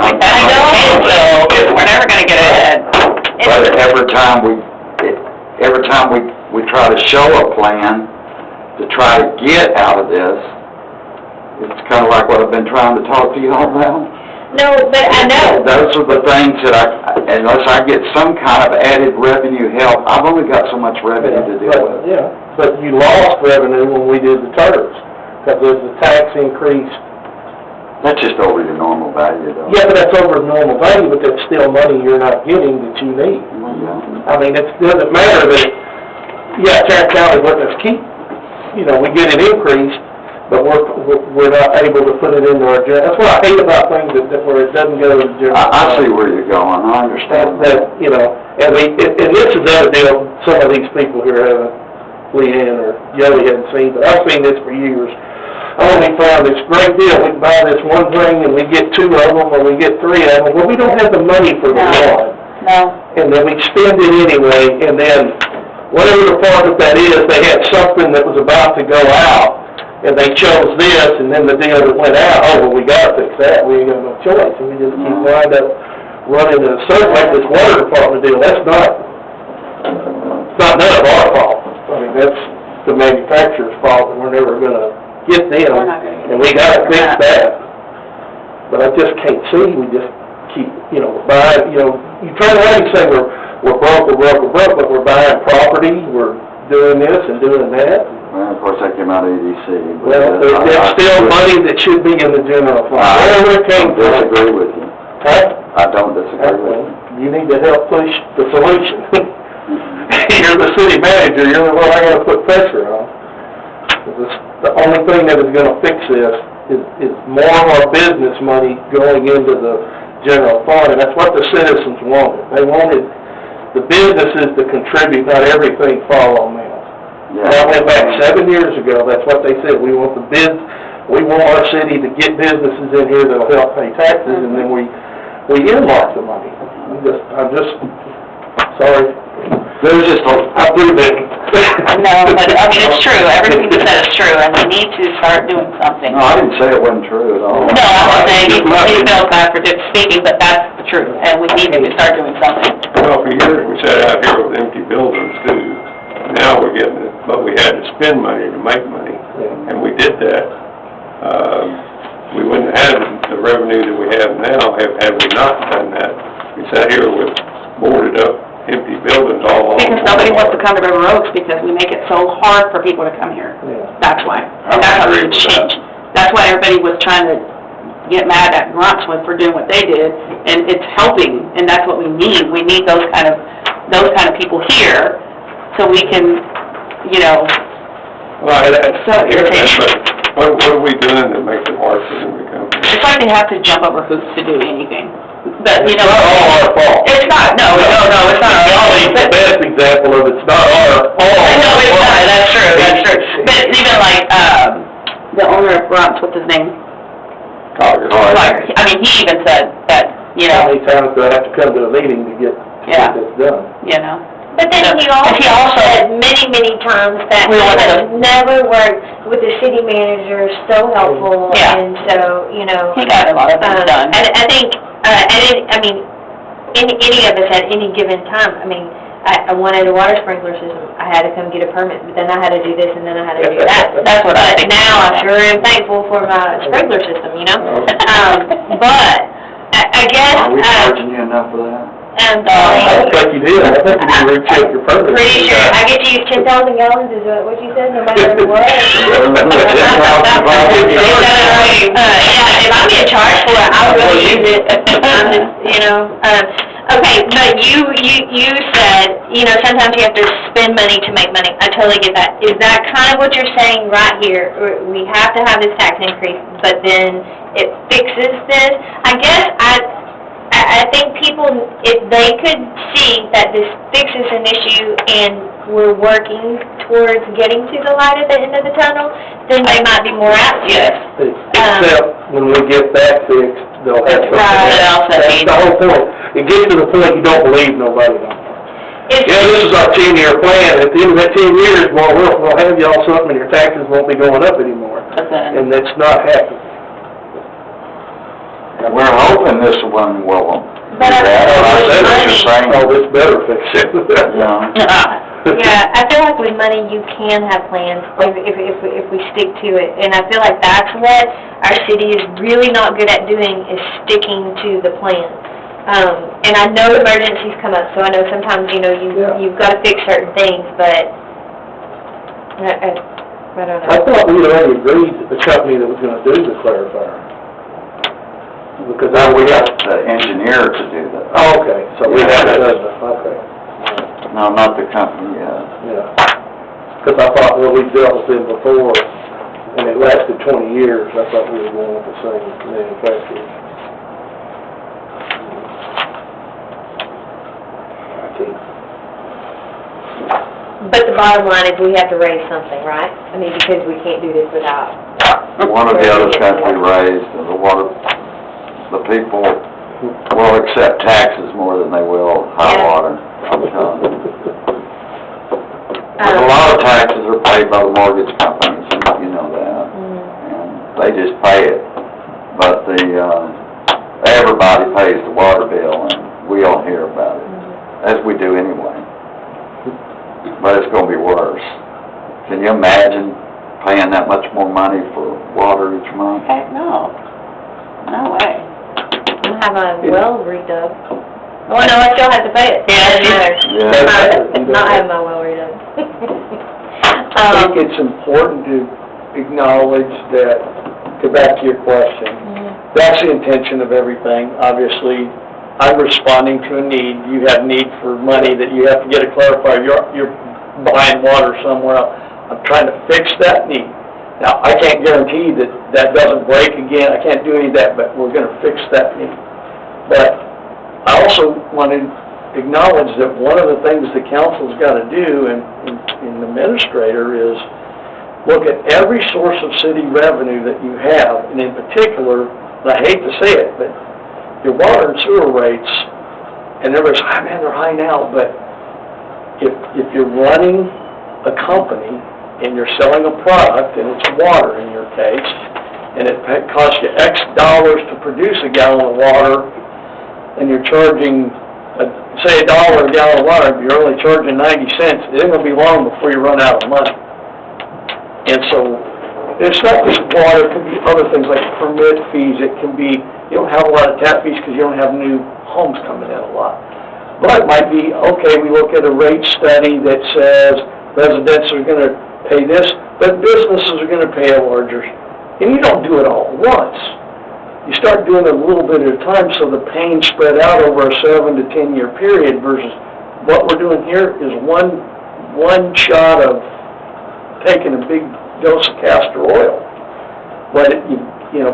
like that. I know, so we're never gonna get ahead. But every time we try to show a plan to try to get out of this, it's kind of like what I've been trying to talk to you all about. No, but I know. Those are the things that unless I get some kind of added revenue help, I've only got so much revenue to deal with. Yeah, but you lost revenue when we did the turds, because there's the tax increase. That's just over your normal value, though. Yeah, but that's over normal value, but that's still money you're not getting that you need. Yeah. I mean, it doesn't matter that, yeah, Tarrant County let us keep, we get an increase, but we're not able to put it into our general. That's what I hate about things where it doesn't go to the general. I see where you're going. I understand that. And this is the other deal. Some of these people here haven't, Leanne or Joey hadn't seen, but I've seen this for years. I only found this great deal. We buy this one thing and we get two of them, or we get three of them. Well, we don't have the money for the one. No. And then we spend it anyway, and then whatever department that is, they had something that was about to go out, and they chose this, and then the deal that went out, oh, well, we gotta fix that, we ain't got no choice, and we just keep wind up running in a circle like this water department deal. That's not none of our fault. I mean, that's the manufacturer's fault, and we're never gonna get them, and we gotta fix that. But I just can't see, we just keep, buying, you turn around and say we're broke, but we're buying property, we're doing this and doing that. Well, of course, that came out of EDC. Well, there's still money that should be in the general fund. Wherever it came from. I disagree with you. Huh? I don't disagree with you. You need to help push the solution. You're the city manager, you're the one I gotta put pressure on. The only thing that is gonna fix this is more of our business money going into the general fund, and that's what the citizens wanted. They wanted the businesses to contribute, not everything fall on them. Yeah. I went back 7 years ago, that's what they said, we want our city to get businesses in here that'll help pay taxes, and then we earmark the money. I'm just sorry. There's just I'm through that. No, but, it's true, everything you said is true, and we need to start doing something. No, I didn't say it wasn't true at all. No, I was saying, he feels bad for speaking, but that's the truth, and we need to start doing something. Well, for years, we sat out here with empty buildings too. Now we're getting it, but we had to spend money to make money, and we did that. We wouldn't have had the revenue that we have now had we not done that. We sat here with boarded up, empty buildings all along. Because nobody wants to come to River Oaks because we make it so hard for people to come here. Yeah. That's why. And that's how we should change. That's why everybody was trying to get mad at Grunts for doing what they did, and it's helping, and that's what we need. We need those kind of people here, so we can, Well, but what are we doing that makes it hard for them to come here? it's like they have to jump over hoops to do anything. But, It's not all our fault. It's not, no, it's not our fault. The best example of it's not our fault. No, it's not, that's true. But even like, the owner of Grunts, what's his name? Collier. I mean, he even said that, How many times do I have to come to a meeting to get this done? But then he also said many, many times that he has never worked with the city manager, so helpful, and so, He got a lot of things done. And I think, any of us at any given time, I wanted a water sprinkler system, I had to come get a permit, but then I had to do this and then I had to do that. That's what I think. But now I sure am thankful for my sprinkler system, But I guess, Are we charging you enough for that? I don't think you did. I think you need to recheck your permit. Pretty sure, I get to use 10,000 gallons, is that what you said, no matter what? If I'm being charged for it, I'll really use it. Okay, but you said, sometimes you have to spend money to make money. I totally get that. Is that kind of what you're saying right here? We have to have this tax increase, but then it fixes this? I guess I think people, if they could see that this fixes an issue and we're working towards getting to the light at the end of the tunnel, then they might be more apt to. Yes. Except when we get that fixed, they'll have something else. Right. That's the whole point. It gets to the point you don't believe nobody. This is our 10-year plan. At the end of that 10 years, we'll have y'all something and your taxes won't be going up anymore. And that's not happening. And we're hoping this one will do But I that. feel I like said what money- you're saying. Oh, this better fix it. Yeah. Yeah, I feel like with money, you can have plans, if we stick to it, and I feel like that's what our city is really not good at doing, is sticking to the plan. And I know emergencies come up, so I know sometimes, you've gotta fix certain things, but, I don't know. I thought we had already agreed that the company that was gonna do the clarifier. Because Now, we got the engineer to do that. Oh, okay, so we haven't done that, okay. No, not the company yet. Yeah, because I thought, well, we dealt with them before, and it lasted 20 years, I thought we were going with the same manufacturers. But the bottom line is we have to raise something, right? I mean, because we can't do this without. One of the other country raised, and the people will accept taxes more than they will hot Yeah. water. I'm telling you. But a lot of taxes are paid by the mortgage companies, and you know that. And they just pay it. But everybody pays the water bill, and we all hear about it, as we do anyway. But it's gonna be worse. Can you imagine paying that much more money for water each month? Heck, no. No way. I have a well redug. Oh, no, I still have to pay it. Yeah, Doesn't matter. Yeah. Not having my well redug. I think it's important to acknowledge that, go back to your question, that's the intention of everything. Obviously, I'm responding to a need. You have need for money that you have to get a clarifier. You're buying water somewhere else. I'm trying to fix that need. Now, I can't guarantee that that doesn't break again. I can't do any of that, but we're gonna fix that need. But I also want to acknowledge that one of the things the council's gotta do, and the administrator, is look at every source of city revenue that you have, and in particular, and I hate to say it, but your water and sewer rates, and everybody's, man, they're high now, but if you're running a company and you're selling a product, and it's water in your case, and it costs you X dollars to produce a gallon of water, and you're charging, say $1 a gallon of water, but you're only charging 90 cents, it ain't gonna be long before you run out of money. And so, it's not just water, it can be other things like permit fees, it can be, you don't have a lot of tap fees because you don't have new homes coming in a lot. But it might be, okay, we look at a rate study that says residents are gonna pay this, but businesses are gonna pay a larger, and you don't do it all at once. You start doing it a little bit at a time, so the pain spread out over a 7 to 10 year period, versus what we're doing here is one shot of taking a big dose of castor oil. But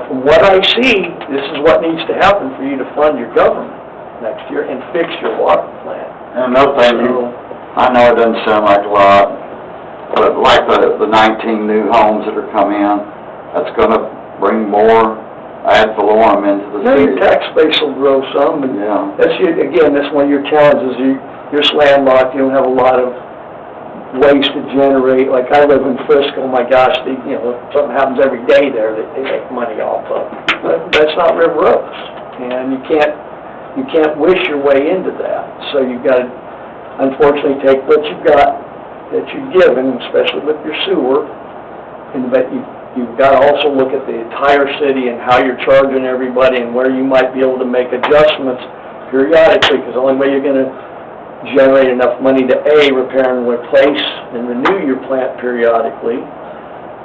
from what I see, this is what needs to happen for you to fund your government next year and fix your water plant. And another thing, I know it doesn't sound like a lot, but like the 19 new homes that are coming in, that's gonna bring more ad valorem into the Now, your city. tax base will grow some, and Yeah. that's one of your challenges. You're landlocked, you don't have a lot of ways to generate. Like, I live in Frisco, my gosh, something happens every day there that they make money off of. But that's not River Oaks, and you can't wish your way into that. So you've got to, unfortunately, take what you've got that you're given, especially with your sewer, but you've got to also look at the entire city and how you're charging everybody and where you might be able to make adjustments periodically, because the only way you're going to generate enough money to repair and replace and renew your plant periodically,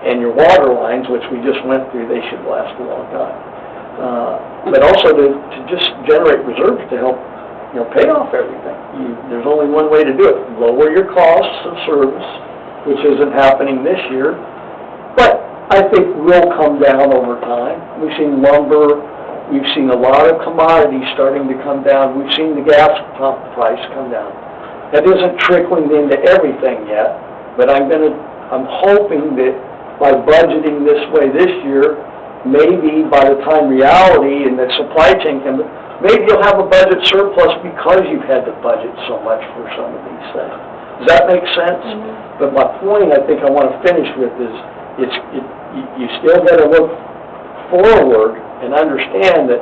and your water lines, which we just went through, they should last a long time. But also to just generate reserves to help, pay off everything. There's only one way to do it. Lower your costs of service, which isn't happening this year, but I think will come down over time. We've seen lumber, we've seen a lot of commodities starting to come down. We've seen the gas pump price come down. That isn't trickling into everything yet, but I'm hoping that by budgeting this way this year, maybe by the time reality and the supply chain comes, maybe you'll have a budget surplus because you've had to budget so much for some of these things. Does that make sense? Mm-hmm. But my point I think I want to finish with is, you still got to look forward and understand that